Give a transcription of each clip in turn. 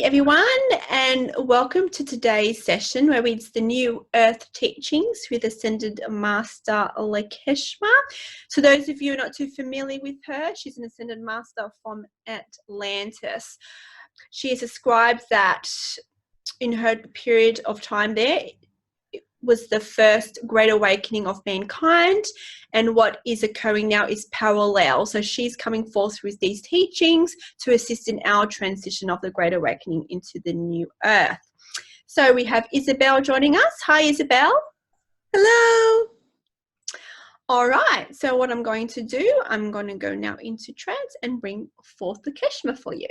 everyone, and welcome to today's session where it's the New Earth Teachings with Ascended Master Lakeshma. So those of you who are not too familiar with her, she's an Ascended Master from Atlantis. She has described that in her period of time there, it was the first great awakening of mankind, and what is occurring now is parallel. So she's coming forth with these teachings to assist in our transition of the great awakening into the new earth. So we have Isabel joining us. Hi, Isabel. Hello. All right, so what I'm going to do, I'm going to go now into trance and bring forth the Lakeshma for you.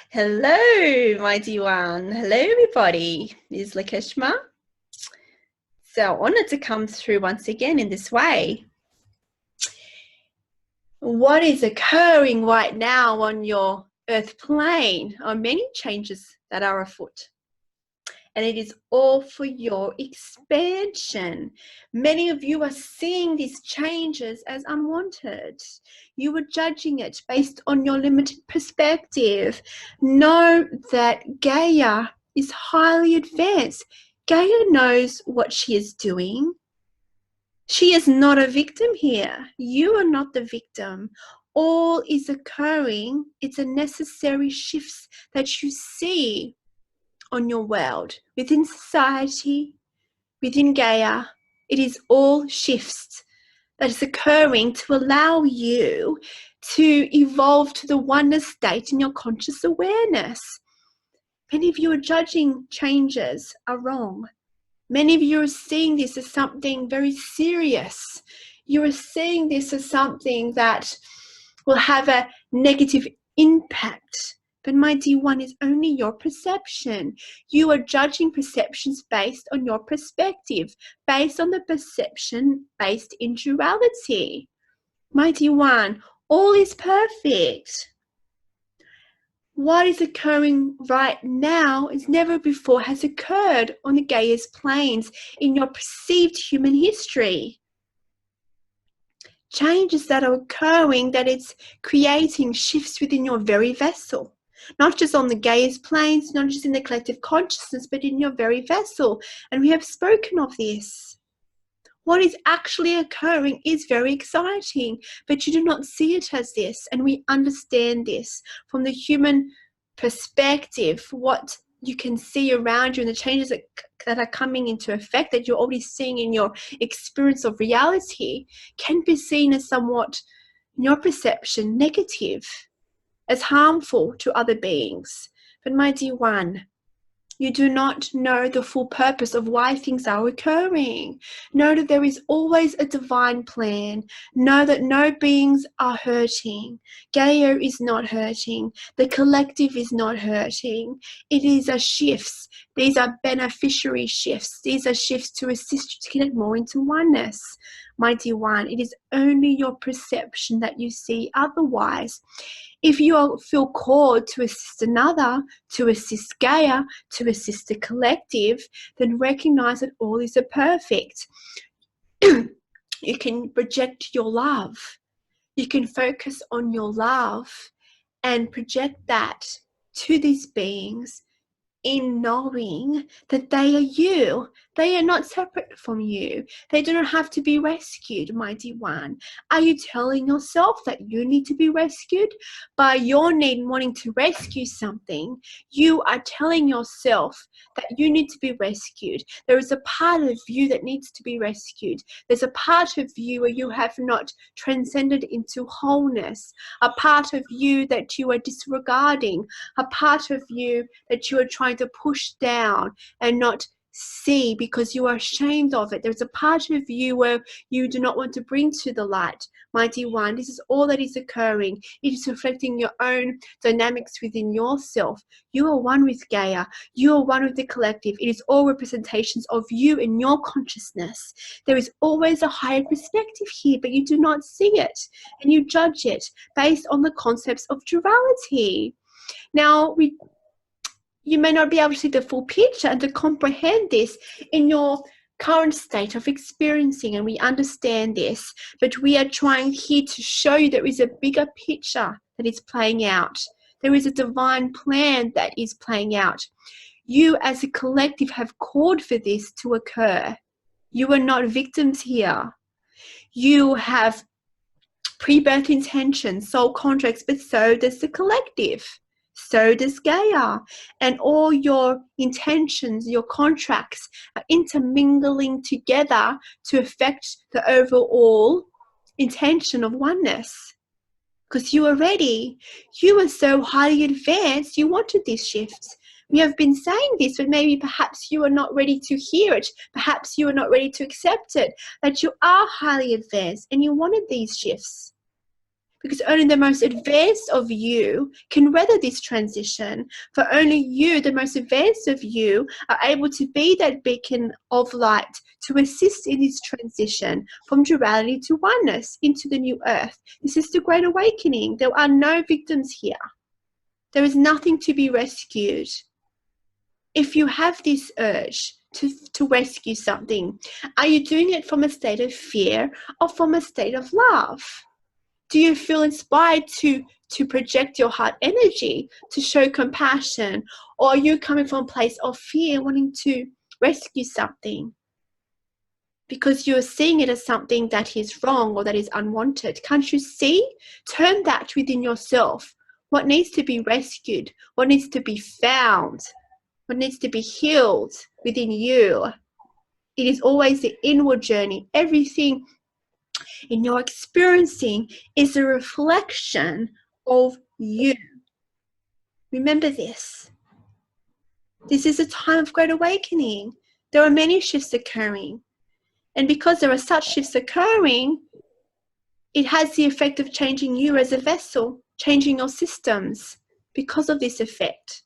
Hello, mighty one. Hello, everybody. This is Lakeshma. So honored to come through once again in this way. What is occurring right now on your earth plane are many changes that are afoot. And it is all for your expansion. Many of you are seeing these changes as unwanted. You are judging it based on your limited perspective. Know that Gaia is highly advanced. Gaia knows what she is doing. She is not a victim here. You are not the victim. All is occurring. It's a necessary shifts that you see on your world, within society, within Gaia. It is all shifts that is occurring to allow you to evolve to the oneness state in your conscious awareness. Many of you are judging changes are wrong. Many of you are seeing this as something very serious. You are seeing this as something that will have a negative impact. But my dear one, is only your perception. You are judging perceptions based on your perspective, based on the perception based in duality. My dear one, all is perfect. What is occurring right now is never before has occurred on the Gaia's planes in your perceived human history. Changes that are occurring, that it's creating shifts within your very vessel. Not just on the Gaia's planes, not just in the collective consciousness, but in your very vessel. And we have spoken of this. What is actually occurring is very exciting, but you do not see it as this. And we understand this from the human perspective, what you can see around you and the changes that are coming into effect that you're already seeing in your experience of reality can be seen as somewhat, in your perception, negative, as harmful to other beings. But my dear one, you do not know the full purpose of why things are occurring. Know that there is always a divine plan. Know that no beings are hurting. Gaia is not hurting. The collective is not hurting. It is a shift These are beneficiary shifts. These are shifts to assist you to connect more into oneness, my dear one. It is only your perception that you see otherwise. If you feel called to assist another, to assist Gaia, to assist the collective, then recognize that all is perfect. You can project your love. You can focus on your love and project that to these beings in knowing that they are you. They are not separate from you. They do not have to be rescued, my dear one. Are you telling yourself that you need to be rescued? By your need wanting to rescue something, you are telling yourself that you need to be rescued. There is a part of you that needs to be rescued. There's a part of you where you have not transcended into wholeness, a part of you that you are disregarding, a part of you that you are trying to push down and not see because you are ashamed of it. There's a part of you where you do not want to bring to the light, my dear one. This is all that is occurring. It is reflecting your own dynamics within yourself. You are one with Gaia. You are one with the collective. It is all representations of you and your consciousness. There is always a higher perspective here, but you do not see it, and you judge it based on the concepts of duality. Now, you may not be able to see the full picture and to comprehend this in your current state of experiencing, and we understand this, but we are trying here to show you there is a bigger picture that is playing out. There is a divine plan that is playing out. You as a collective have called for this to occur. You are not victims here. You have pre-birth intentions, soul contracts, but so does the collective. So does Gaia. And all your intentions, your contracts are intermingling together to affect the overall intention of oneness. Because you are ready. You are so highly advanced. You wanted these shifts. We have been saying this, but maybe perhaps you are not ready to hear it. Perhaps you are not ready to accept it. That you are highly advanced and you wanted these shifts. Because only the most advanced of you can weather this transition. For only you, the most advanced of you, are able to be that beacon of light to assist in this transition from duality to oneness into the new earth. This is the Great Awakening. There are no victims here. There is nothing to be rescued. If you have this urge to rescue something, are you doing it from a state of fear or from a state of love? Do you feel inspired to project your heart energy, to show compassion? Or are you coming from a place of fear, wanting to rescue something? Because you're seeing it as something that is wrong or that is unwanted. Can't you see? Turn that within yourself. What needs to be rescued? What needs to be found? What needs to be healed within you? It is always the inward journey. Everything in your experiencing is a reflection of you. Remember this. This is a time of great awakening. There are many shifts occurring. And because there are such shifts occurring, it has the effect of changing you as a vessel, changing your systems because of this effect.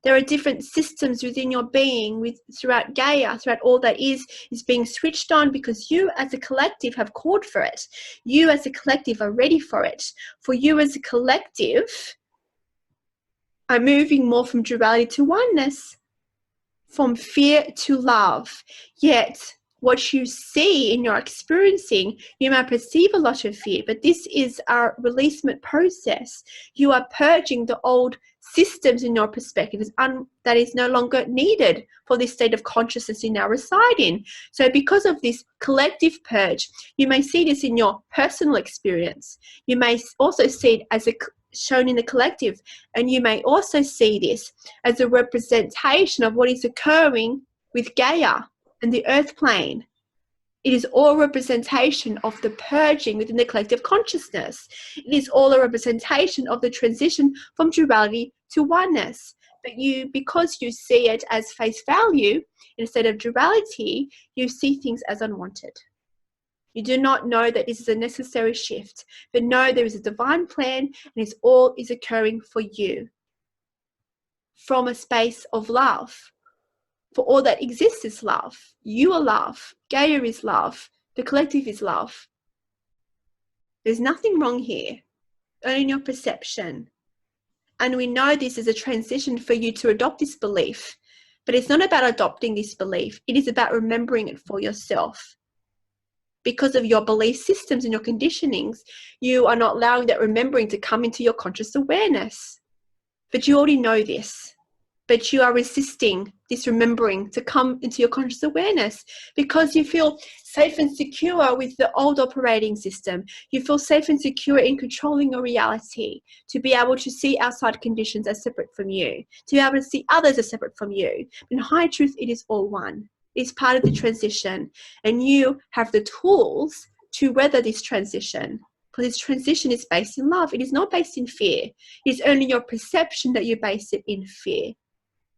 There are different systems within your being, throughout Gaia, throughout all that is being switched on because you as a collective have called for it. You as a collective are ready for it. For you as a collective are moving more from duality to oneness, from fear to love. Yet, what you see in your experiencing, you might perceive a lot of fear, but this is our releasement process. You are purging the old systems in your perspective that is no longer needed for this state of consciousness you now reside in. So because of this collective purge, you may see this in your personal experience. You may also see it as shown in the collective, and you may also see this as a representation of what is occurring with Gaia and the earth plane. It is all representation of the purging within the collective consciousness. It is all a representation of the transition from duality to oneness. But because you see it as face value, instead of duality, you see things as unwanted. You do not know that this is a necessary shift, but know there is a divine plan and it all is occurring for you from a space of love. For all that exists is love. You are love. Gaia is love. The collective is love. There's nothing wrong here, only in your perception. And we know this is a transition for you to adopt this belief. But it's not about adopting this belief. It is about remembering it for yourself. Because of your belief systems and your conditionings, you are not allowing that remembering to come into your conscious awareness. But you already know this. But you are resisting this remembering to come into your conscious awareness because you feel safe and secure with the old operating system. You feel safe and secure in controlling your reality, to be able to see outside conditions as separate from you, to be able to see others as separate from you. In high truth, it is all one. It's part of the transition, and you have the tools to weather this transition. For this transition is based in love. It is not based in fear. It is only your perception that you base it in fear.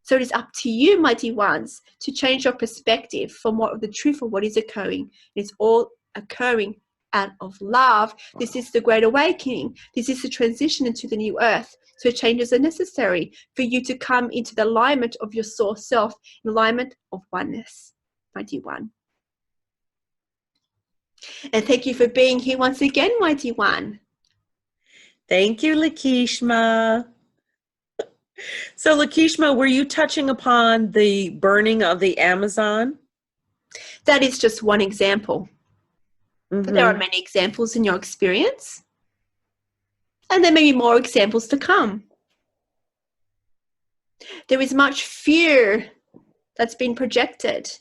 So it is up to you, mighty ones, to change your perspective from what the truth of what is occurring. It's all occurring out of love. This is the great awakening. This is the transition into the new earth. So changes are necessary for you to come into the alignment of your source self, in alignment of oneness, mighty one. And thank you for being here once again, mighty one. Thank you, Lakeshma. So, Lakeshma, were you touching upon the burning of the Amazon? That is just one example. Mm-hmm. But there are many examples in your experience. And there may be more examples to come. There is much fear that's been projected,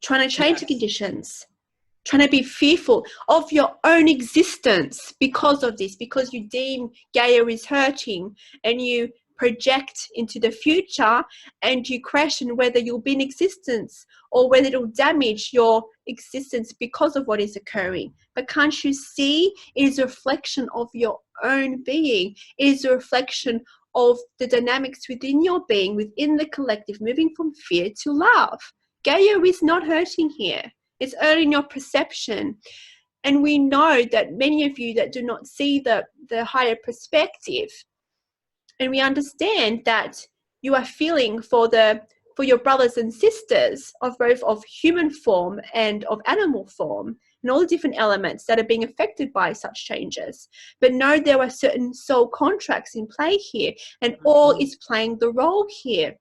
trying to change the conditions, trying to be fearful of your own existence because of this, because you deem Gaia is hurting, and you project into the future and you question whether you'll be in existence or whether it'll damage your existence because of what is occurring. But can't you see it is a reflection of your own being? It is a reflection of the dynamics within your being, within the collective, moving from fear to love. Gaia is not hurting here. It's only in your perception. And we know that many of you that do not see the higher perspective, and we understand that you are feeling for your brothers and sisters of both of human form and of animal form, and all the different elements that are being affected by such changes. But know there are certain soul contracts in play here, and all is playing the role here.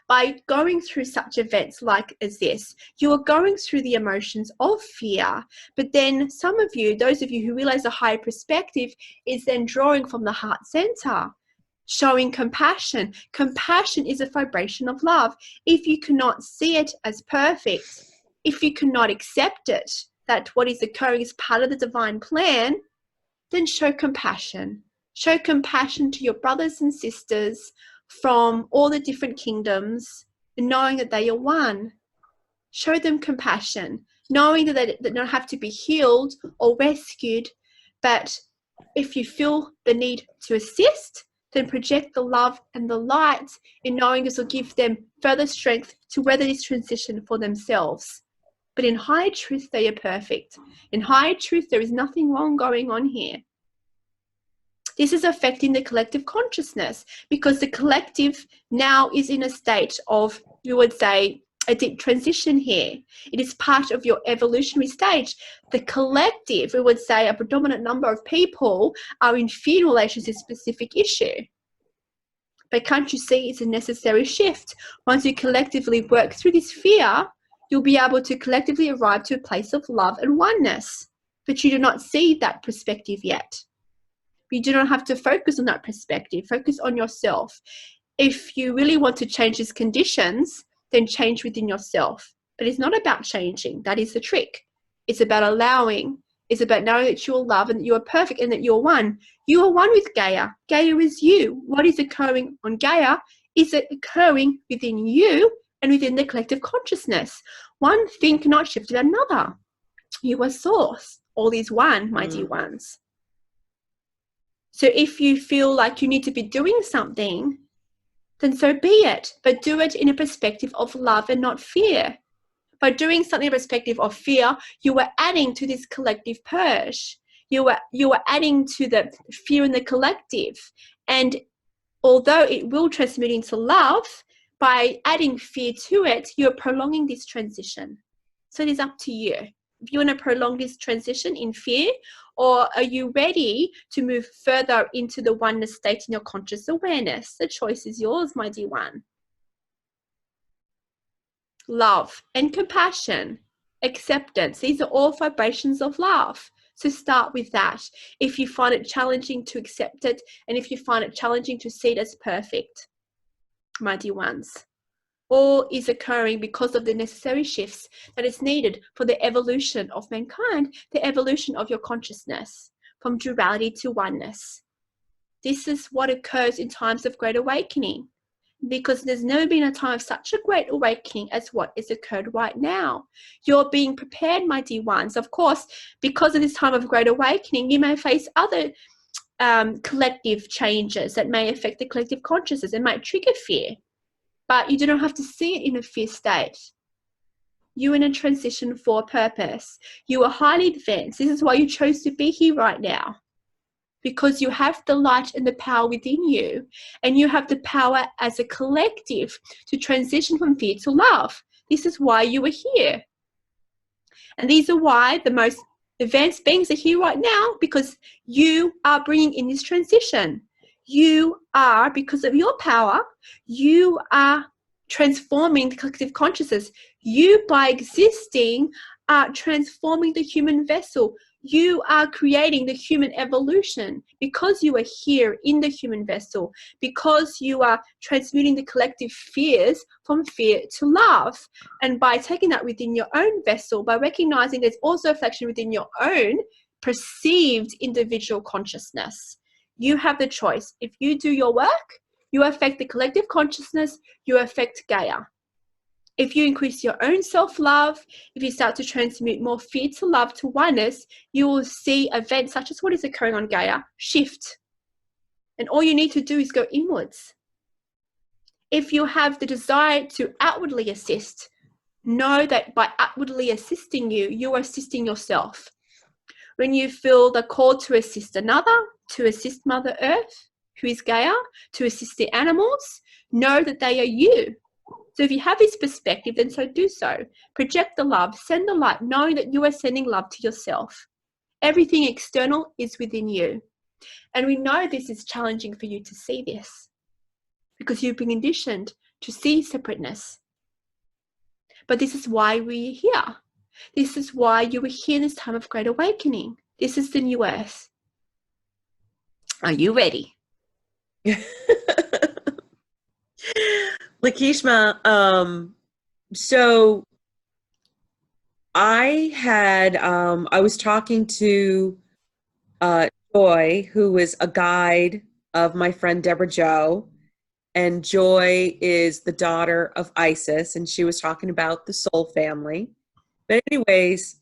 By going through such events like as this, you are going through the emotions of fear. But then some of you, those of you who realize a higher perspective, is then drawing from the heart center, showing compassion. Compassion is a vibration of love. If you cannot see it as perfect, if you cannot accept it, that what is occurring is part of the divine plan, then show compassion. Show compassion to your brothers and sisters from all the different kingdoms, knowing that they are one. Show them compassion, knowing that they don't have to be healed or rescued, but if you feel the need to assist, then project the love and the light in knowing this will give them further strength to weather this transition for themselves. But in high truth, they are perfect. In high truth, there is nothing wrong going on here. This is affecting the collective consciousness because the collective now is in a state of, we would say, a deep transition here. It is part of your evolutionary stage. The collective, we would say, a predominant number of people are in fear in relation to a specific issue. But can't you see it's a necessary shift? Once you collectively work through this fear, you'll be able to collectively arrive to a place of love and oneness. But you do not see that perspective yet. You do not have to focus on that perspective. Focus on yourself. If you really want to change these conditions, then change within yourself. But it's not about changing. That is the trick. It's about allowing. It's about knowing that you're love and that you are perfect and that you're one. You are one with Gaia. Gaia is you. What is occurring on Gaia is occurring within you and within the collective consciousness. One thing cannot shift to another. You are source. All is one, mighty ones. So if you feel like you need to be doing something, then so be it. But do it in a perspective of love and not fear. By doing something in a perspective of fear, you are adding to this collective purge. You are adding to the fear in the collective. And although it will transmit into love, by adding fear to it, you're prolonging this transition. So it is up to you. If you want to prolong this transition in fear, or are you ready to move further into the oneness state in your conscious awareness? The choice is yours, my dear one. Love and compassion, acceptance. These are all vibrations of love. So start with that. If you find it challenging to accept it, and if you find it challenging to see it as perfect, my dear ones, all is occurring because of the necessary shifts that is needed for the evolution of mankind, the evolution of your consciousness from duality to oneness. This is what occurs in times of great awakening, because there's never been a time of such a great awakening as what has occurred right now. You're being prepared, my dear ones. Of course, because of this time of great awakening, you may face other collective changes that may affect the collective consciousness and might trigger fear. But you do not have to see it in a fear state. You're in a transition for a purpose. You are highly advanced. This is why you chose to be here right now. Because you have the light and the power within you. And you have the power as a collective to transition from fear to love. This is why you are here. And these are why the most advanced beings are here right now, because you are bringing in this transition. You are, because of your power, you are transforming the collective consciousness. You, by existing, are transforming the human vessel. You are creating the human evolution because you are here in the human vessel, because you are transmuting the collective fears from fear to love. And by taking that within your own vessel, by recognizing there's also a reflection within your own perceived individual consciousness, you have the choice. If you do your work, you affect the collective consciousness, you affect Gaia. If you increase your own self-love, if you start to transmute more fear to love to oneness, you will see events such as what is occurring on Gaia shift. And all you need to do is go inwards. If you have the desire to outwardly assist, know that by outwardly assisting you, you are assisting yourself. When you feel the call to assist another, to assist Mother Earth, who is Gaia, to assist the animals, know that they are you. So if you have this perspective, then so do so. Project the love, send the light, knowing that you are sending love to yourself. Everything external is within you. And we know this is challenging for you to see this, because you've been conditioned to see separateness. But this is why we are here. This is why you were here in this time of great awakening. This is the new earth. Are you ready? Lakeshma, so I was talking to Joy, who is a guide of my friend Deborah Jo, and Joy is the daughter of Isis, and she was talking about the soul family. But anyways,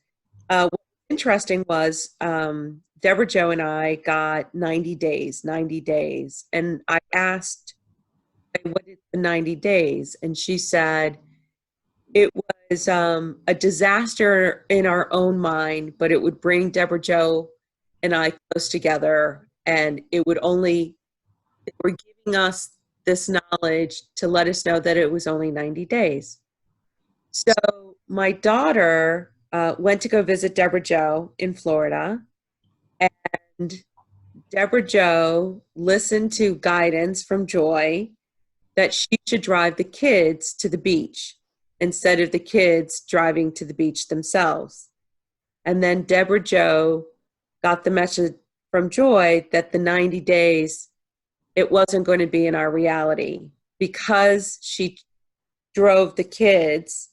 what was interesting was Deborah Jo and I got 90 days, and I asked, what is the 90 days? And she said it was a disaster in our own mind, but it would bring Deborah Jo and I close together, and it would only, they were giving us this knowledge to let us know that it was only 90 days. So my daughter went to go visit Deborah Jo in Florida, and Deborah Jo listened to guidance from Joy that she should drive the kids to the beach instead of the kids driving to the beach themselves. And then Deborah Jo got the message from Joy that the 90 days, it wasn't going to be in our reality, because she drove the kids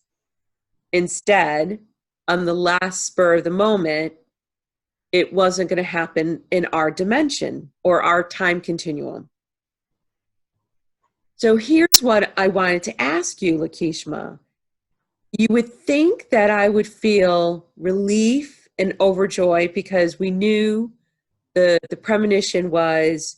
instead on the last spur of the moment. It wasn't going to happen in our dimension or our time continuum. So here's what I wanted to ask you, Lakeshma. You would think that I would feel relief and overjoy, because we knew the premonition was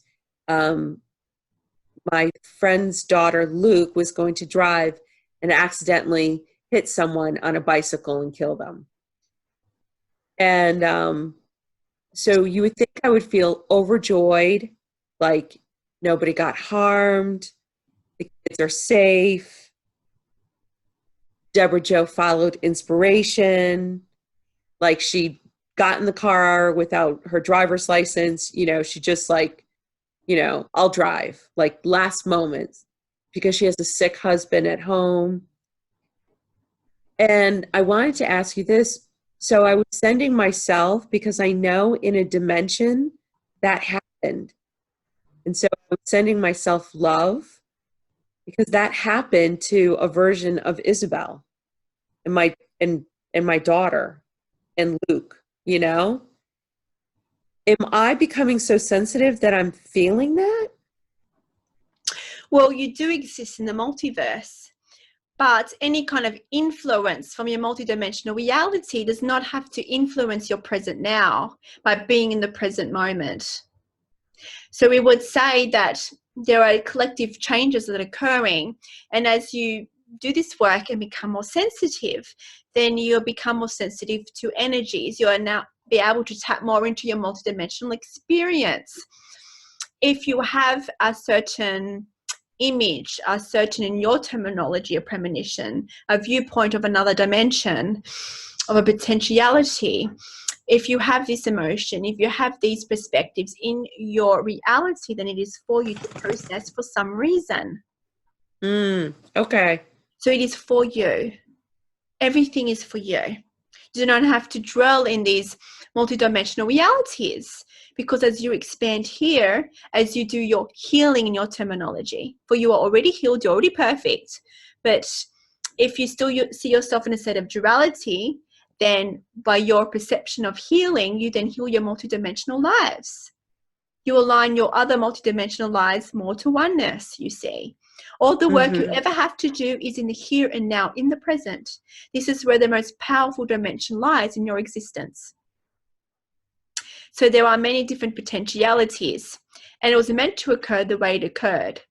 my friend's daughter, Luke, was going to drive and accidentally hit someone on a bicycle and kill them. And so you would think I would feel overjoyed, like nobody got harmed, the kids are safe. Deborah Jo followed inspiration. Like, she got in the car without her driver's license. You know, she just like, you know, I'll drive, like, last moment, because she has a sick husband at home. And I wanted to ask you this. So I was sending myself, because I know in a dimension that happened. And so I was sending myself love, because that happened to a version of Isabel and my daughter and Luke, you know? Am I becoming so sensitive that I'm feeling that? Well, you do exist in the multiverse, but any kind of influence from your multidimensional reality does not have to influence your present now by being in the present moment. So we would say that there are collective changes that are occurring, and as you do this work and become more sensitive, then you'll become more sensitive to energies. You'll now be able to tap more into your multidimensional experience. If you have a certain image, a certain, in your terminology, a premonition, a viewpoint of another dimension, of a potentiality, if you have this emotion, if you have these perspectives in your reality, then it is for you to process for some reason. Okay. So it is for you. Everything is for you. You do not have to dwell in these multidimensional realities, because as you expand here, as you do your healing in your terminology, for you are already healed, you're already perfect. But if you still see yourself in a state of duality, then by your perception of healing, you then heal your multidimensional lives. You align your other multidimensional lives more to oneness, you see. All the work you ever have to do is in the here and now, in the present. This is where the most powerful dimension lies in your existence. So there are many different potentialities, and it was meant to occur the way it occurred.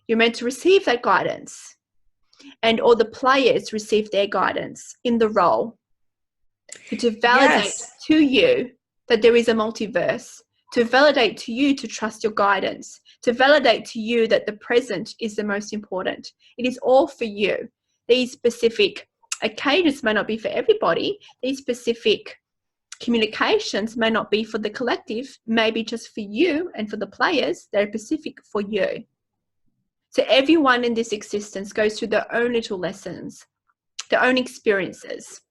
You're meant to receive that guidance, and all the players receive their guidance in the role. So to validate to you that there is a multiverse, to validate to you to trust your guidance, to validate to you that the present is the most important. It is all for you. These specific occasions may not be for everybody. These specific communications may not be for the collective, maybe just for you and for the players. They're specific for you. So everyone in this existence goes through their own little lessons, their own experiences.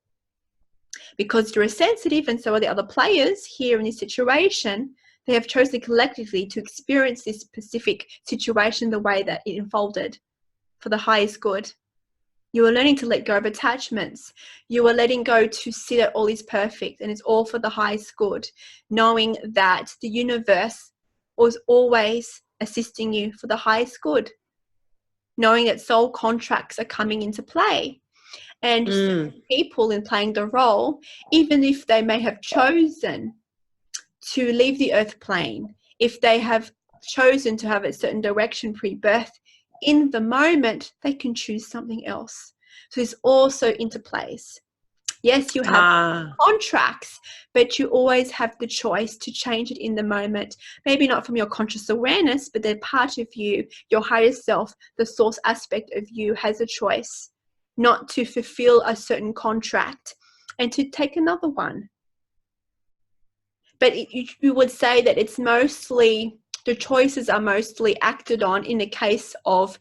Because you're sensitive, and so are the other players here in this situation, they have chosen collectively to experience this specific situation the way that it unfolded for the highest good. You are learning to let go of attachments. You are letting go to see that all is perfect and it's all for the highest good, knowing that the universe was always assisting you for the highest good, knowing that soul contracts are coming into play. And people in playing the role, even if they may have chosen to leave the earth plane, if they have chosen to have a certain direction pre-birth, in the moment they can choose something else. So it's also interplays. Yes, you have contracts, but you always have the choice to change it in the moment. Maybe not from your conscious awareness, but they're part of you, your higher self, the source aspect of you has a choice not to fulfill a certain contract and to take another one. But you would say that it's mostly, the choices are mostly acted on in the case of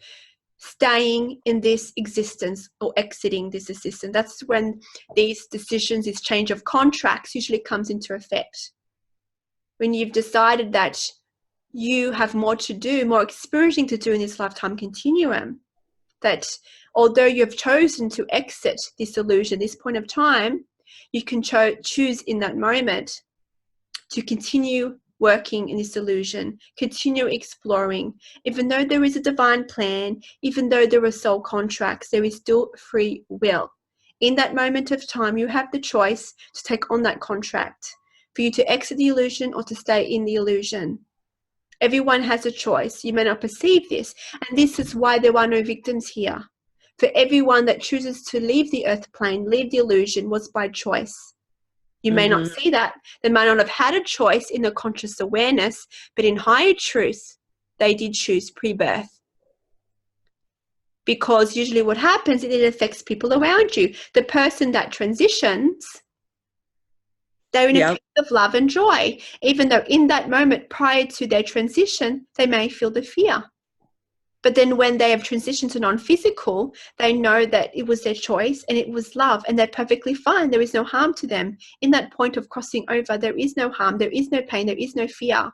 staying in this existence or exiting this existence. That's when these decisions, this change of contracts usually comes into effect. When you've decided that you have more to do, more experiencing to do in this lifetime continuum, that although you have chosen to exit this illusion, this point of time, you can choose in that moment to continue working in this illusion, continue exploring. Even though there is a divine plan, even though there are soul contracts, there is still free will. In that moment of time, you have the choice to take on that contract, for you to exit the illusion or to stay in the illusion. Everyone has a choice. You may not perceive this, and this is why there are no victims here. For everyone that chooses to leave the earth plane, leave the illusion, was by choice. You may not see that. They may not have had a choice in their conscious awareness, but in higher truth, they did choose pre-birth. because usually what happens is it affects people around you. The person that transitions, they're in a place of love and joy, even though in that moment prior to their transition, they may feel the fear. But then when they have transitioned to non-physical, they know that it was their choice and it was love, and they're perfectly fine. There is no harm to them. In that point of crossing over, there is no harm, there is no pain, there is no fear.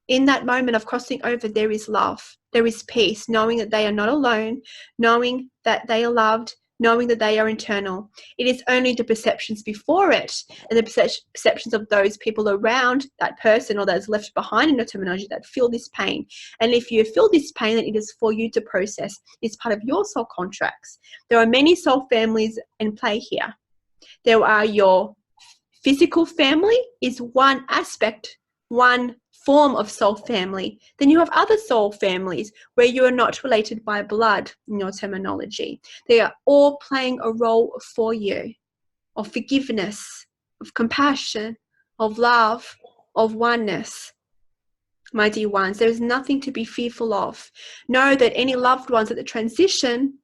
In that moment of crossing over, there is love, there is peace, knowing that they are not alone, knowing that they are loved, knowing that they are internal. It is only the perceptions before it and the perceptions of those people around that person or that's left behind in your terminology that feel this pain. And if you feel this pain, then it is for you to process. It's part of your soul contracts. There are many soul families in play here. There are your physical family is one aspect, one form of soul family. Then you have other soul families where you are not related by blood in your terminology. They are all playing a role for you of forgiveness, of compassion, of love, of oneness. My dear ones, there is nothing to be fearful of. Know that any loved ones at the transition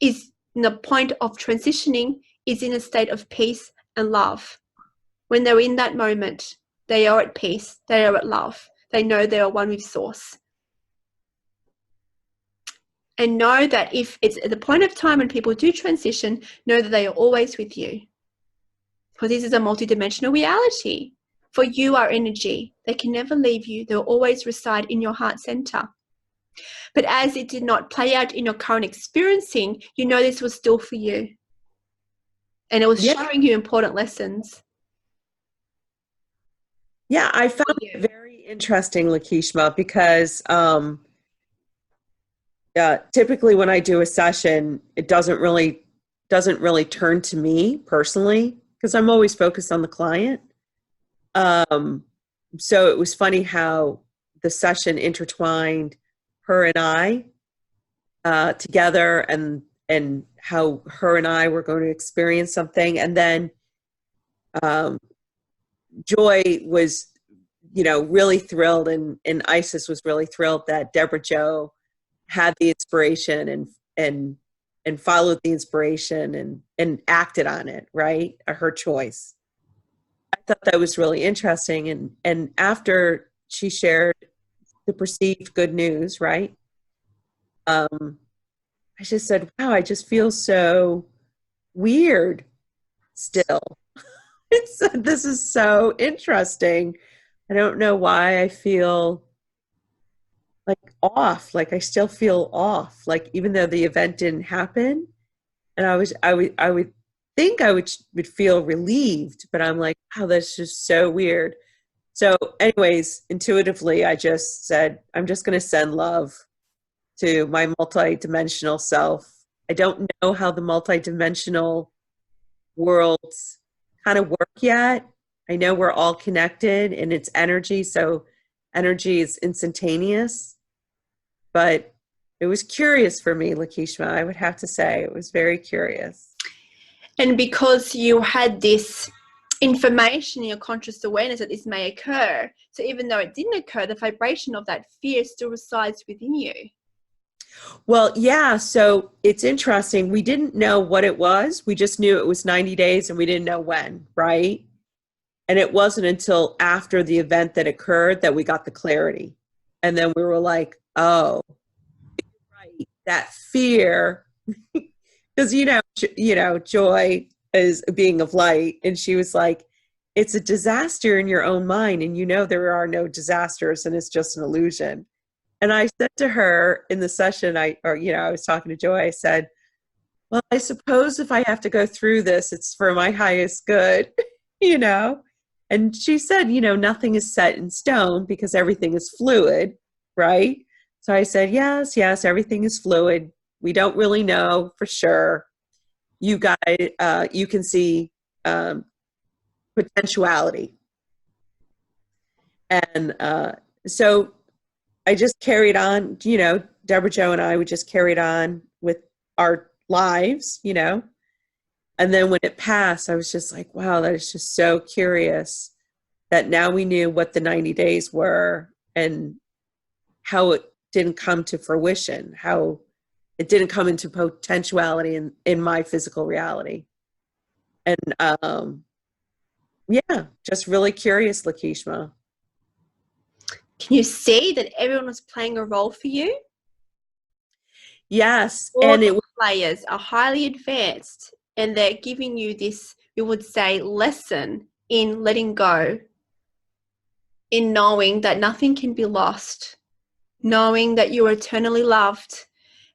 is in the point of transitioning is in a state of peace and love. When they're in that moment, they are at peace, they are at love. They know they are one with Source. And know that if it's at the point of time when people do transition, know that they are always with you. Because this is a multidimensional reality. For you are energy. They can never leave you. They'll always reside in your heart center. But as it did not play out in your current experiencing, you know this was still for you. And it was showing you important lessons. Yeah, I found it very interesting, Lakeshma, because typically when I do a session, it doesn't really turn to me personally because I'm always focused on the client. So it was funny how the session intertwined her and I together, and how her and I were going to experience something, and then Joy was, really thrilled, and Isis was really thrilled that Deborah Jo had the inspiration and followed the inspiration and acted on it, right? Her choice. I thought that was really interesting. And after she shared the perceived good news, right? I just said, wow, I just feel so weird still. This is so interesting. I don't know why I feel like off, like I still feel off, like even though the event didn't happen. And I would think I would feel relieved, but I'm like, wow, that's just so weird. So anyways, intuitively, I just said, I'm just going to send love to my multidimensional self. I don't know how the multidimensional worlds kind of work yet. I know we're all connected and it's energy, so energy is instantaneous. But it was curious for me, Lakeshma, I would have to say. It was very curious. And because you had this information in your conscious awareness that this may occur, so even though it didn't occur, the vibration of that fear still resides within you. Well, yeah, so it's interesting. We didn't know what it was. We just knew it was 90 days and we didn't know when, right? And it wasn't until after the event that occurred that we got the clarity. And then we were like, oh, right, that fear, because, Joy is a being of light. And she was like, it's a disaster in your own mind. And there are no disasters and it's just an illusion. And I said to her in the session, I was talking to Joy, I said, well, I suppose if I have to go through this, it's for my highest good, And she said, nothing is set in stone because everything is fluid, right? So I said, yes, everything is fluid. We don't really know for sure. You guys, you can see potentiality. And so I just carried on, Deborah Jo and I, we just carried on with our lives, And then when it passed, I was just like, wow, that is just so curious that now we knew what the 90 days were and how it didn't come to fruition, how it didn't come into potentiality in my physical reality. And yeah, just really curious, Lakeshma. Can you see that everyone was playing a role for you? Yes. All And the it was players are highly advanced, and they're giving you this, we would say, lesson in letting go, in knowing that nothing can be lost, knowing that you are eternally loved,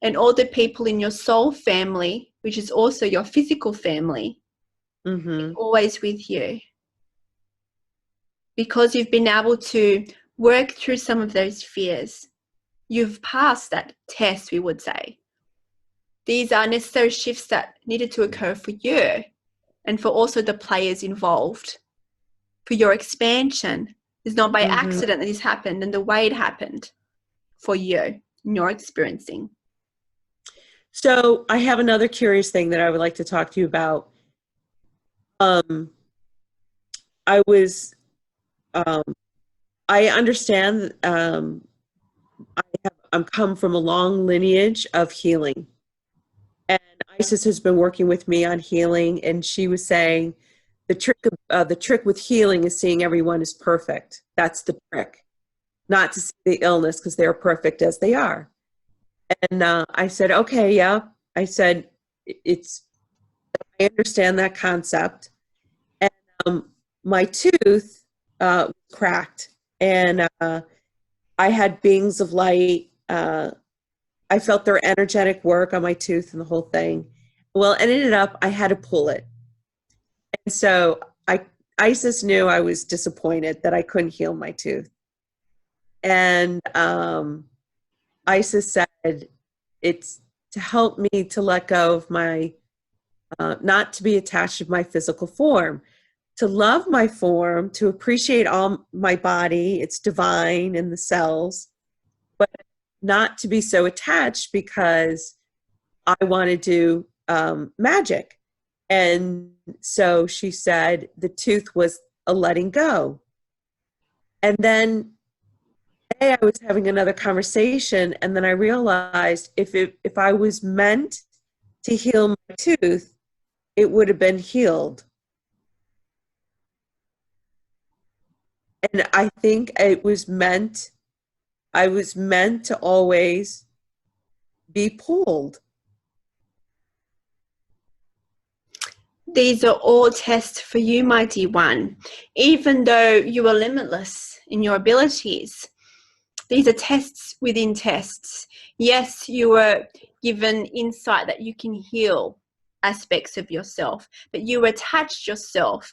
and all the people in your soul family, which is also your physical family, always with you. Because you've been able to work through some of those fears. You've passed that test, we would say. These are necessary shifts that needed to occur for you and for also the players involved, for your expansion. It's not by accident that this happened and the way it happened for you in your experiencing. So I have another curious thing that I would like to talk to you about. I understand, I'm come from a long lineage of healing. And Isis has been working with me on healing, and she was saying the trick with healing is seeing everyone as perfect. That's the trick, not to see the illness because they're perfect as they are. And I said, okay, yeah. I said, I understand that concept. And my tooth was cracked, and I had beings of light. I felt their energetic work on my tooth and the whole thing. Well, it ended up, I had to pull it. And so Isis knew I was disappointed that I couldn't heal my tooth. And Isis said, it's to help me to let go of my, not to be attached to my physical form, to love my form, to appreciate all my body, it's divine in the cells, but not to be so attached because I want to do magic. And so she said the tooth was a letting go. And then today I was having another conversation, and then I realized if I was meant to heal my tooth, it would have been healed. And I think I was meant to always be pulled. These are all tests for you, my dear one. Even though you are limitless in your abilities, these are tests within tests. Yes, you were given insight that you can heal aspects of yourself, but you attached yourself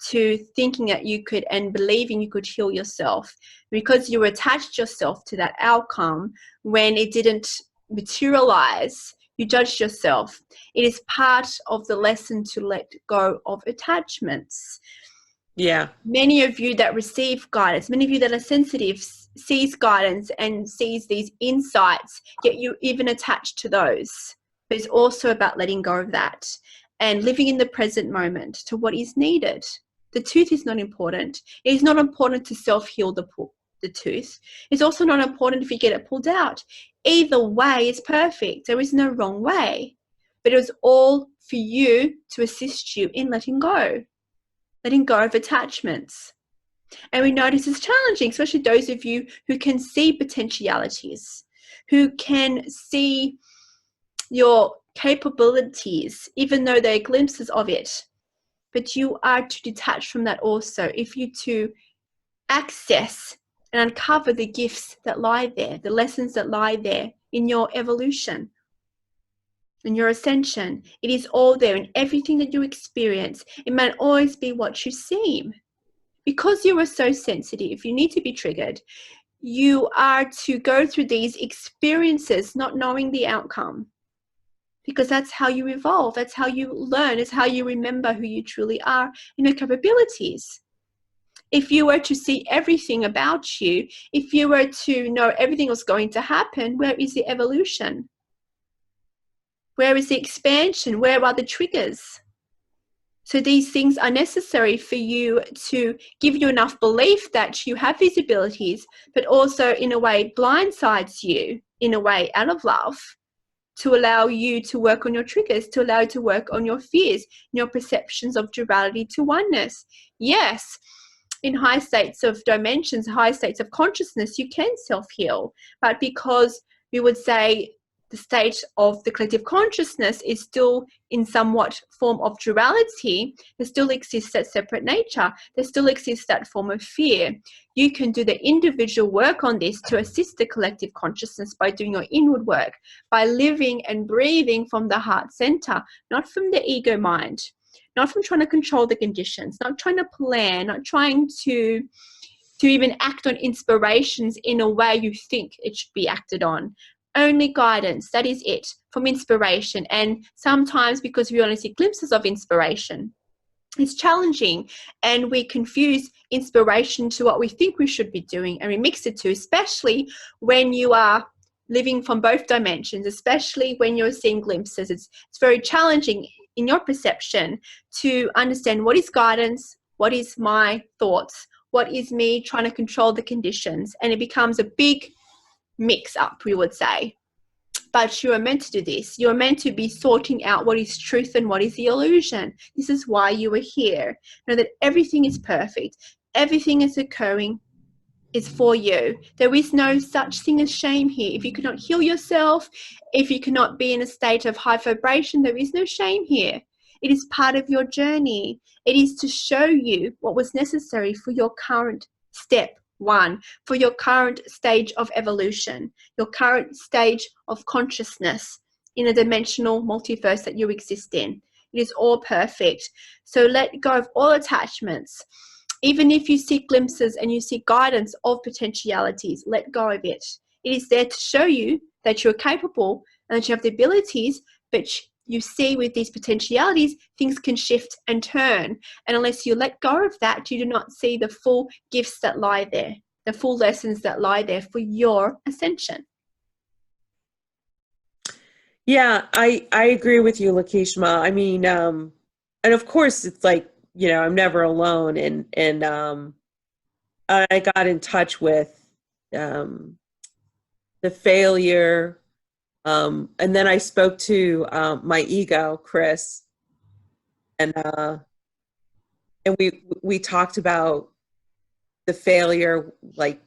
to thinking that you could and believing you could heal yourself. Because you attached yourself to that outcome, when it didn't materialize, you judged yourself. It is part of the lesson to let go of attachments. Yeah. Many of you that receive guidance, many of you that are sensitive, sees guidance and sees these insights, yet you even attached to those. But it's also about letting go of that and living in the present moment to what is needed. The tooth is not important. It is not important to self-heal the tooth. It's also not important if you get it pulled out. Either way is perfect. There is no wrong way. But it was all for you to assist you in letting go of attachments. And we notice it's challenging, especially those of you who can see potentialities, who can see your capabilities, even though they're glimpses of it. But you are to detach from that also if you to access and uncover the gifts that lie there, the lessons that lie there in your evolution, in your ascension. It is all there in everything that you experience. It may always be what you seem. Because you are so sensitive, you need to be triggered. You are to go through these experiences not knowing the outcome, because that's how you evolve. That's how you learn. It's how you remember who you truly are and your capabilities. If you were to see everything about you, if you were to know everything was going to happen, where is the evolution? Where is the expansion? Where are the triggers? So these things are necessary for you to give you enough belief that you have these abilities, but also in a way blindsides you, in a way out of love, to allow you to work on your triggers, to allow you to work on your fears, your perceptions of duality to oneness. Yes, in high states of dimensions, high states of consciousness, you can self-heal. But because we would say the state of the collective consciousness is still in somewhat form of duality, there still exists that separate nature. There still exists that form of fear. You can do the individual work on this to assist the collective consciousness by doing your inward work, by living and breathing from the heart center, not from the ego mind, not from trying to control the conditions, not trying to plan, not trying to even act on inspirations in a way you think it should be acted on. Only guidance, that is it, from inspiration. And sometimes, because we only see glimpses of inspiration, it's challenging, and we confuse inspiration to what we think we should be doing, and we mix the two, especially when you are living from both dimensions, especially when you're seeing glimpses. It's very challenging in your perception to understand what is guidance, what is my thoughts, what is me trying to control the conditions, and it becomes a big mix up, we would say. But you are meant to do this. You are meant to be sorting out what is truth and what is the illusion. This is why you are here. Know that everything is perfect. Everything is occurring is for you. There is no such thing as shame here. If you cannot heal yourself, if you cannot be in a state of high vibration, there is no shame here. It is part of your journey. It is to show you what was necessary for your current step one, for your current stage of evolution, your current stage of consciousness in a dimensional multiverse that you exist in. It is all perfect. So let go of all attachments. Even if you see glimpses and you see guidance of potentialities, let go of it. It is there to show you that you're capable and that you have the abilities, but you see with these potentialities, things can shift and turn. And unless you let go of that, you do not see the full gifts that lie there, the full lessons that lie there for your ascension. Yeah, I agree with you, Lakeshma. I mean, and of course it's like, you know, I'm never alone, and I got in touch with the failure, and then I spoke to my ego, Chris, and we talked about the failure, like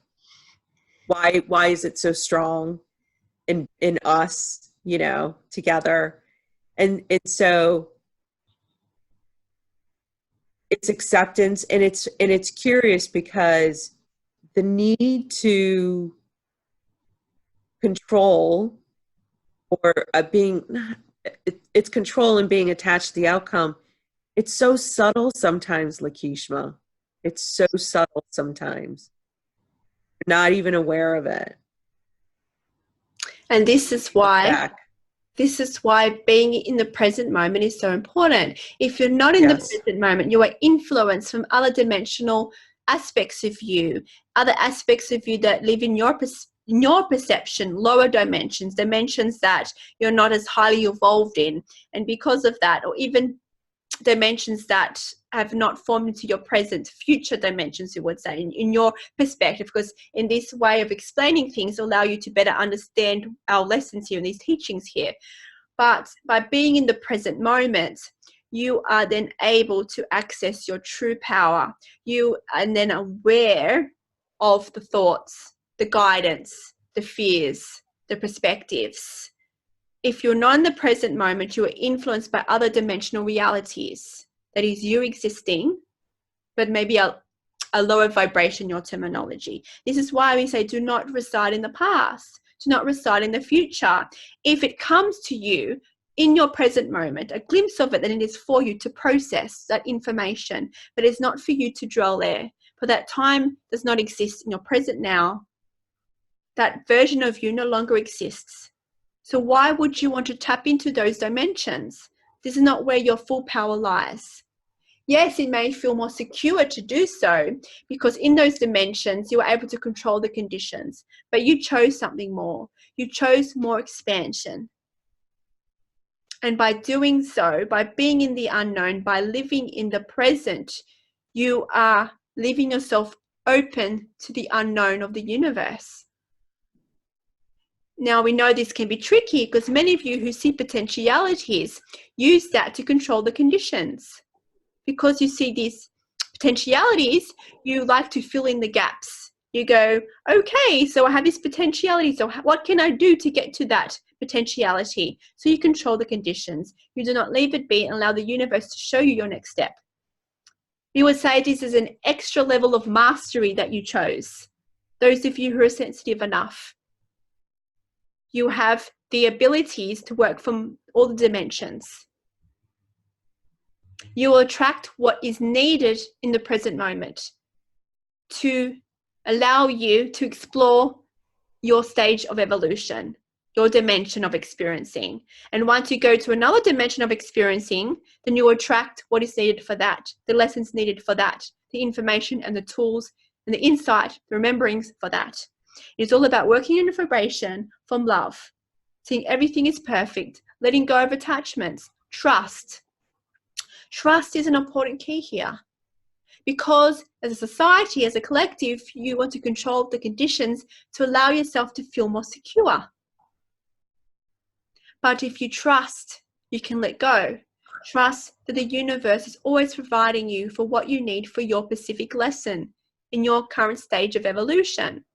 why is it so strong in us, you know, together, and so it's acceptance, and it's curious because the need to control or it's control and being attached to the outcome. It's so subtle sometimes, Lakeshma. It's so subtle sometimes. You're not even aware of it. And this is why being in the present moment is so important. If you're not in the present moment, you are influenced from other dimensional aspects of you, other aspects of you that live in your perception, lower dimensions that you're not as highly evolved in. And because of that, or even dimensions that have not formed into your present, future dimensions, you would say, in your perspective, because in this way of explaining things allow you to better understand our lessons here and these teachings here. But by being in the present moment, you are then able to access your true power. You are then aware of the thoughts, the guidance, the fears, the perspectives. If you're not in the present moment, you are influenced by other dimensional realities. That is you existing, but maybe a lower vibration, your terminology. This is why we say do not reside in the past. Do not reside in the future. If it comes to you in your present moment, a glimpse of it, then it is for you to process that information, but it's not for you to dwell there. For that time does not exist in your present now. That version of you no longer exists. So why would you want to tap into those dimensions? This is not where your full power lies. Yes, it may feel more secure to do so because in those dimensions, you are able to control the conditions, but you chose something more. You chose more expansion. And by doing so, by being in the unknown, by living in the present, you are leaving yourself open to the unknown of the universe. Now, we know this can be tricky because many of you who see potentialities use that to control the conditions. Because you see these potentialities, you like to fill in the gaps. You go, okay, so I have this potentiality. So what can I do to get to that potentiality? So you control the conditions. You do not leave it be and allow the universe to show you your next step. You would say this is an extra level of mastery that you chose. Those of you who are sensitive enough, you have the abilities to work from all the dimensions. You will attract what is needed in the present moment to allow you to explore your stage of evolution, your dimension of experiencing. And once you go to another dimension of experiencing, then you attract what is needed for that, the lessons needed for that, the information and the tools and the insight, the rememberings for that. It's all about working in a vibration from love, seeing everything is perfect, letting go of attachments, trust. Trust is an important key here. Because as a society, as a collective, you want to control the conditions to allow yourself to feel more secure. But if you trust, you can let go. Trust that the universe is always providing you for what you need for your specific lesson in your current stage of evolution.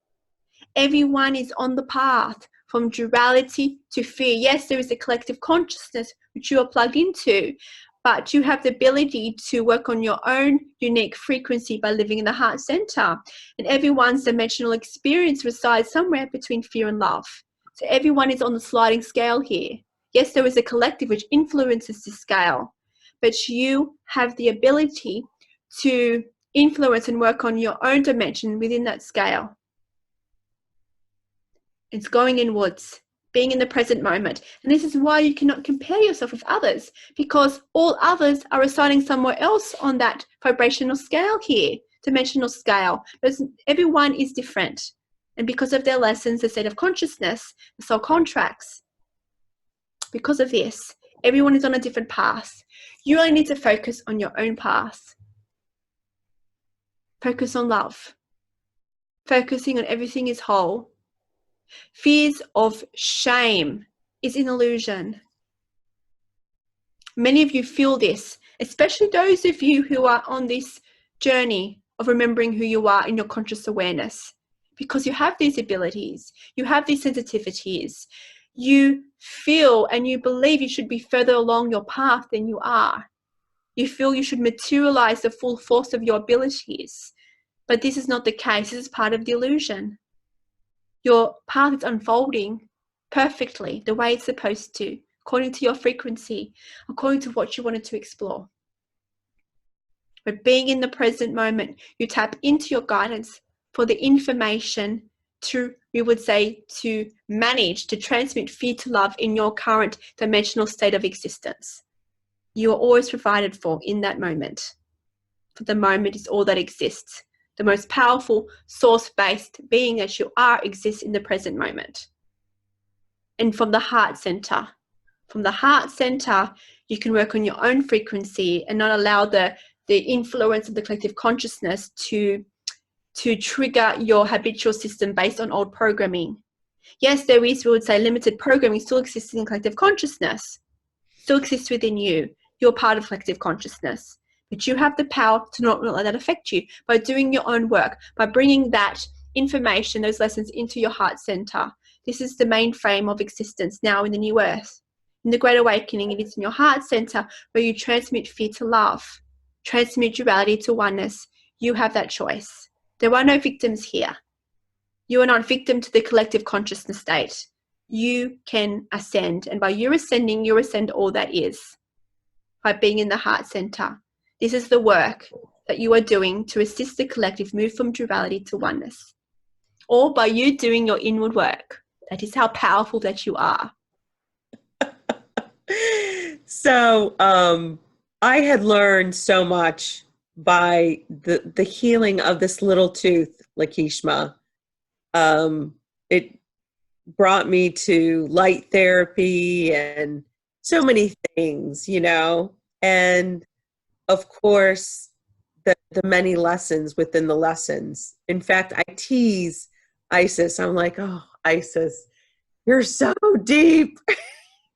Everyone is on the path from duality to fear. Yes, there is a collective consciousness which you are plugged into, but you have the ability to work on your own unique frequency by living in the heart center. And everyone's dimensional experience resides somewhere between fear and love. So everyone is on the sliding scale here. Yes, there is a collective which influences this scale, but you have the ability to influence and work on your own dimension within that scale. It's going inwards, being in the present moment. And this is why you cannot compare yourself with others, because all others are residing somewhere else on that vibrational scale here, dimensional scale. Everyone is different. And because of their lessons, the state of consciousness, the soul contracts. Because of this, everyone is on a different path. You only need to focus on your own path. Focus on love. Focusing on everything is whole. Fears of shame is an illusion. Many of you feel this, especially those of you who are on this journey of remembering who you are in your conscious awareness, because you have these abilities, you have these sensitivities, you feel and you believe you should be further along your path than you are. You feel you should materialize the full force of your abilities, but this is not the case. This is part of the illusion. Your path is unfolding perfectly the way it's supposed to, according to your frequency, according to what you wanted to explore. But being in the present moment, you tap into your guidance for the information to, we would say, to manage, to transmit fear to love in your current dimensional state of existence. You are always provided for in that moment. For the moment is all that exists. The most powerful source-based being that you are exists in the present moment. And from the heart center, you can work on your own frequency and not allow the influence of the collective consciousness to trigger your habitual system based on old programming. Yes, there is, we would say, limited programming still exists in collective consciousness, still exists within you. You're part of collective consciousness. But you have the power to not let that affect you by doing your own work, by bringing that information, those lessons into your heart center. This is the main frame of existence now in the new earth. In the Great Awakening, it is in your heart center where you transmit fear to love, transmit duality to oneness. You have that choice. There are no victims here. You are not victim to the collective consciousness state. You can ascend. And by you ascending, you ascend all that is. By being in the heart center. This is the work that you are doing to assist the collective move from duality to oneness. Or by you doing your inward work. That is how powerful that you are. So I had learned so much by the healing of this little tooth, Lakeshma. It brought me to light therapy and so many things, you know, and of course, the many lessons within the lessons. In fact, I tease Isis. I'm like, oh, Isis, You're so deep.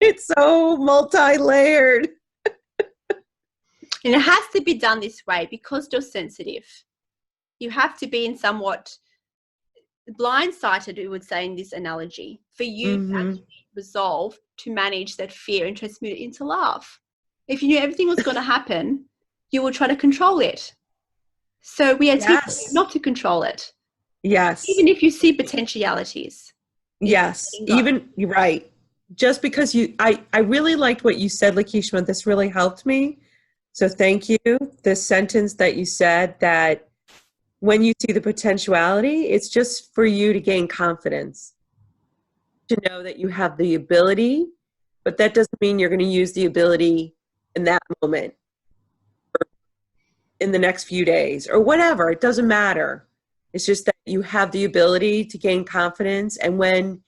It's so multi-layered. And it has to be done this way because you're sensitive. You have to be in somewhat blindsided, we would say in this analogy, for you to actually resolve to manage that fear and transmute it into love. If you knew everything was going to happen, you would try to control it. So we are teaching you not to control it. Yes. Even if you see potentialities. Yes. Even, you're right. Just because I really liked what you said, Lakeshma. This really helped me. So thank you. The sentence that you said, that when you see the potentiality, it's just for you to gain confidence, to know that you have the ability, but that doesn't mean you're going to use the ability in that moment or in the next few days or whatever. It doesn't matter. It's just that you have the ability to gain confidence. And when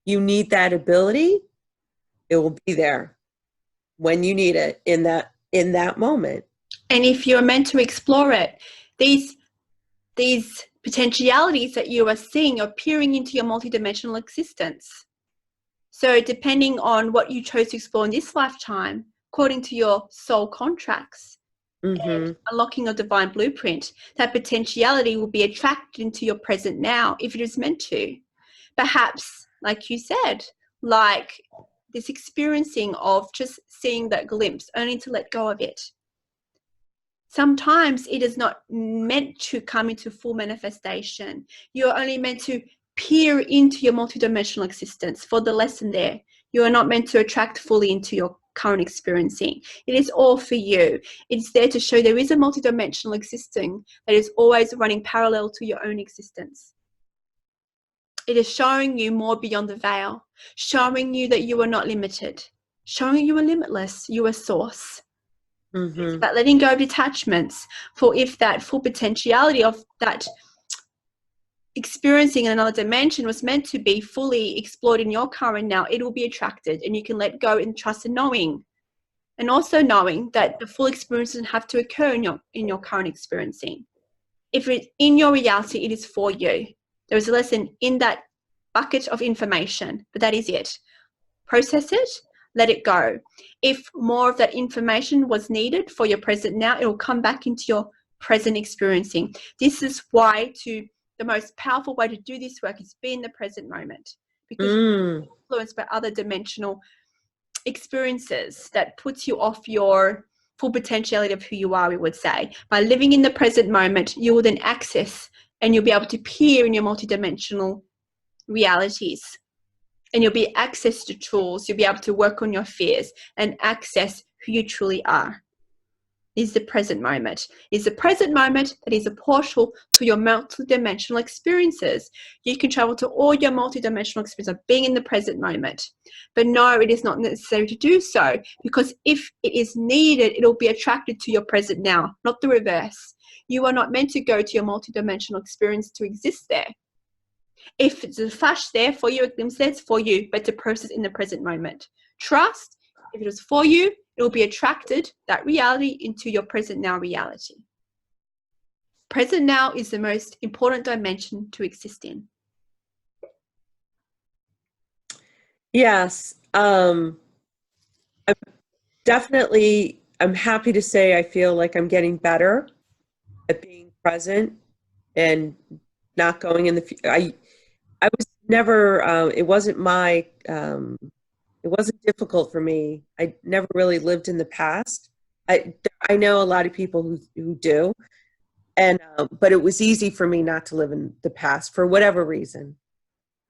you need that ability, it will be there when you need it in that moment. And if you're meant to explore it, these potentialities that you are seeing are peering into your multidimensional existence. So depending on what you chose to explore in this lifetime, according to your soul contracts and unlocking your divine blueprint, that potentiality will be attracted into your present now if it is meant to. Perhaps, like you said, like this experiencing of just seeing that glimpse, only to let go of it. Sometimes it is not meant to come into full manifestation. You're only meant to peer into your multidimensional existence for the lesson there. You are not meant to attract fully into your current experiencing. It is all for you. It's there to show there is a multidimensional existing that is always running parallel to your own existence. It is showing you more beyond the veil, showing you that you are not limited, showing you are limitless, you are source. It's about letting go of detachments, for if that full potentiality of that experiencing in another dimension was meant to be fully explored in your current now, it will be attracted, and you can let go and trust and knowing. And also knowing that the full experience doesn't have to occur in your current experiencing. If it's in your reality, it is for you. There is a lesson in that bucket of information, but that is it. Process it, let it go. If more of that information was needed for your present now, it will come back into your present experiencing. This is why the most powerful way to do this work is be in the present moment, because you're influenced by other dimensional experiences that puts you off your full potentiality of who you are, we would say. By living in the present moment, you will then access and you'll be able to peer in your multidimensional realities. And you'll be access to tools. You'll be able to work on your fears and access who you truly are. Is the present moment. Is the present moment that is a portal to your multidimensional experiences. You can travel to all your multidimensional experiences of being in the present moment. But no, it is not necessary to do so, because if it is needed, it will be attracted to your present now, not the reverse. You are not meant to go to your multidimensional experience to exist there. If it's a flash there for you, a glimpse there, it's for you, but to process in the present moment. Trust, if it is for you, it will be attracted, that reality, into your present now reality. Present now is the most important dimension to exist in. Yes. I'm happy to say I feel like I'm getting better at being present and not going in the future. I was never, it wasn't it wasn't difficult for me. I never really lived in the past. I know a lot of people who do, and but it was easy for me not to live in the past for whatever reason.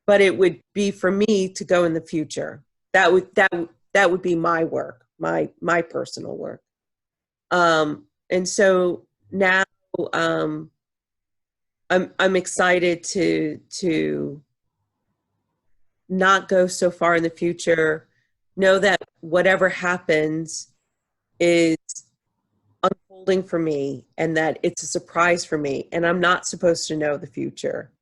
But it would be for me to go in the future. That would be my work, my personal work. And so now I'm excited to not go so far in the future, know that whatever happens is unfolding for me and that it's a surprise for me, and I'm not supposed to know the future.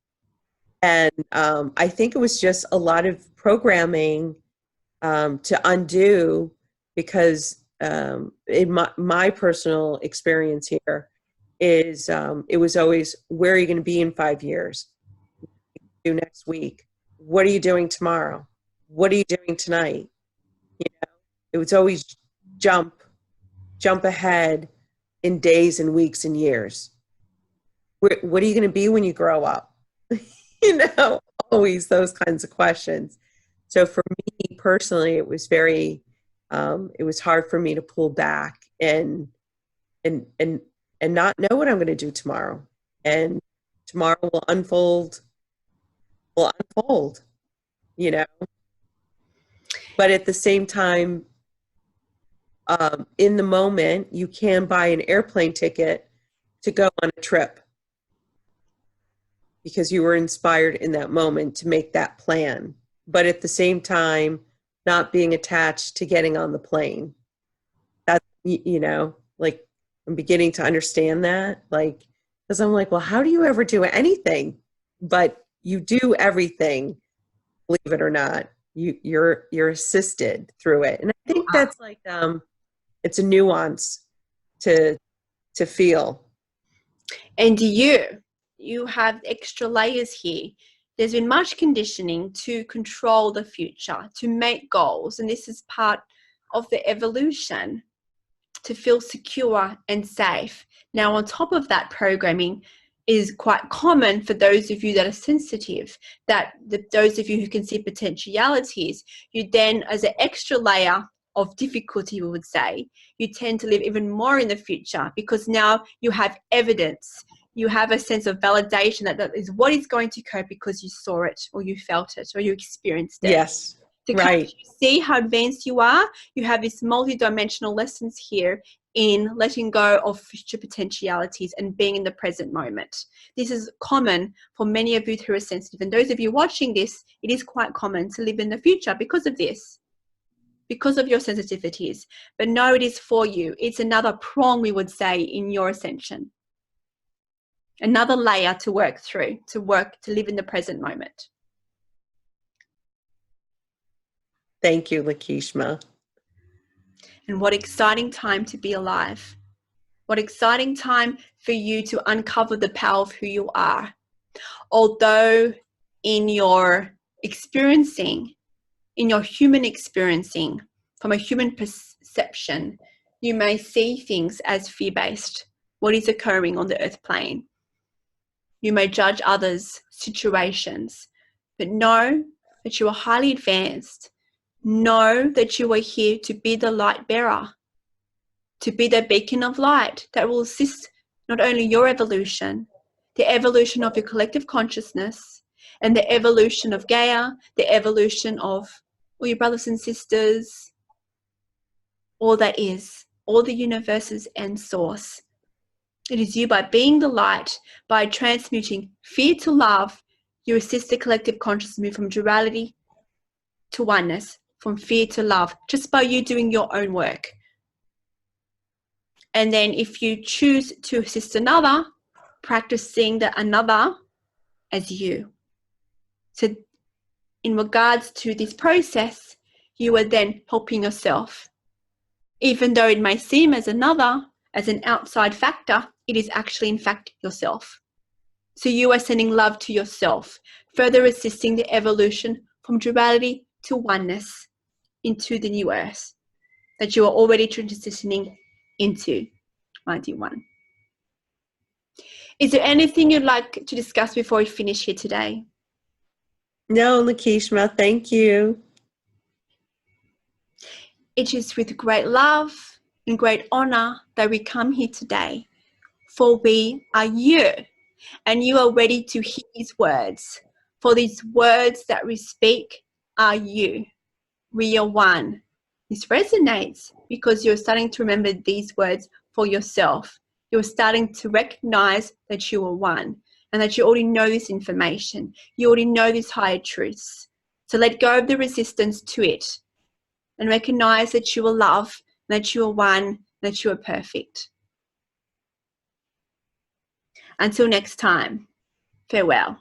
And I think it was just a lot of programming to undo, because in my personal experience here is it was always, where are you going to be in 5 years? Do next week? What are you doing tomorrow? what are you doing tonight? You know, it was always jump ahead in days and weeks and years. What are you going to be when you grow up? You know, always those kinds of questions. So for me personally, it was very, it was hard for me to pull back and not know what I'm going to do tomorrow. And tomorrow will unfold, you know. But at the same time, in the moment, you can buy an airplane ticket to go on a trip because you were inspired in that moment to make that plan. But at the same time, not being attached to getting on the plane. That, you know, like I'm beginning to understand that, like, because I'm like, well, how do you ever do anything? But you do everything, believe it or not. You're assisted through it. And I think that's like it's a nuance to feel. And you have extra layers here. There's been much conditioning to control the future, to make goals, and this is part of the evolution, to feel secure and safe. Now, on top of that, programming is quite common for those of you that are sensitive, those of you who can see potentialities. You then, as an extra layer of difficulty, we would say, you tend to live even more in the future because now you have evidence. You have a sense of validation that is what is going to occur because you saw it or you felt it or you experienced it. Yes, To right. see how advanced you are, you have these multidimensional lessons here in letting go of future potentialities and being in the present moment. This is common for many of you who are sensitive. And those of you watching this, it is quite common to live in the future because of this, because of your sensitivities. But no, it is for you. It's another prong, we would say, in your ascension. Another layer to work through, to live in the present moment. Thank you, Lakeshma. And what exciting time to be alive. What exciting time for you to uncover the power of who you are. Although in your experiencing, in your human experiencing, from a human perception, you may see things as fear-based, what is occurring on the earth plane. You may judge others' situations, but know that you are highly advanced. Know that you are here to be the light bearer, to be the beacon of light that will assist not only your evolution, the evolution of your collective consciousness, and the evolution of Gaia, the evolution of all your brothers and sisters, all that is, all the universes and source. It is you, by being the light, by transmuting fear to love, you assist the collective consciousness move from duality to oneness, from fear to love, just by you doing your own work. And then if you choose to assist another, practice seeing that another as you. So in regards to this process, you are then helping yourself. Even though it may seem as another, as an outside factor, it is actually in fact yourself. So you are sending love to yourself, further assisting the evolution from duality to oneness into the new earth that you are already transitioning into, my dear one. Is there anything you'd like to discuss before we finish here today? No, Lakeshma, thank you. It is with great love and great honor that we come here today, for we are you, and you are ready to hear these words. For these words that we speak are you. We are one. This resonates because you're starting to remember these words for yourself. You're starting to recognize that you are one and that you already know this information. You already know these higher truths. So let go of the resistance to it and recognize that you are love, that you are one, that you are perfect. Until next time, farewell.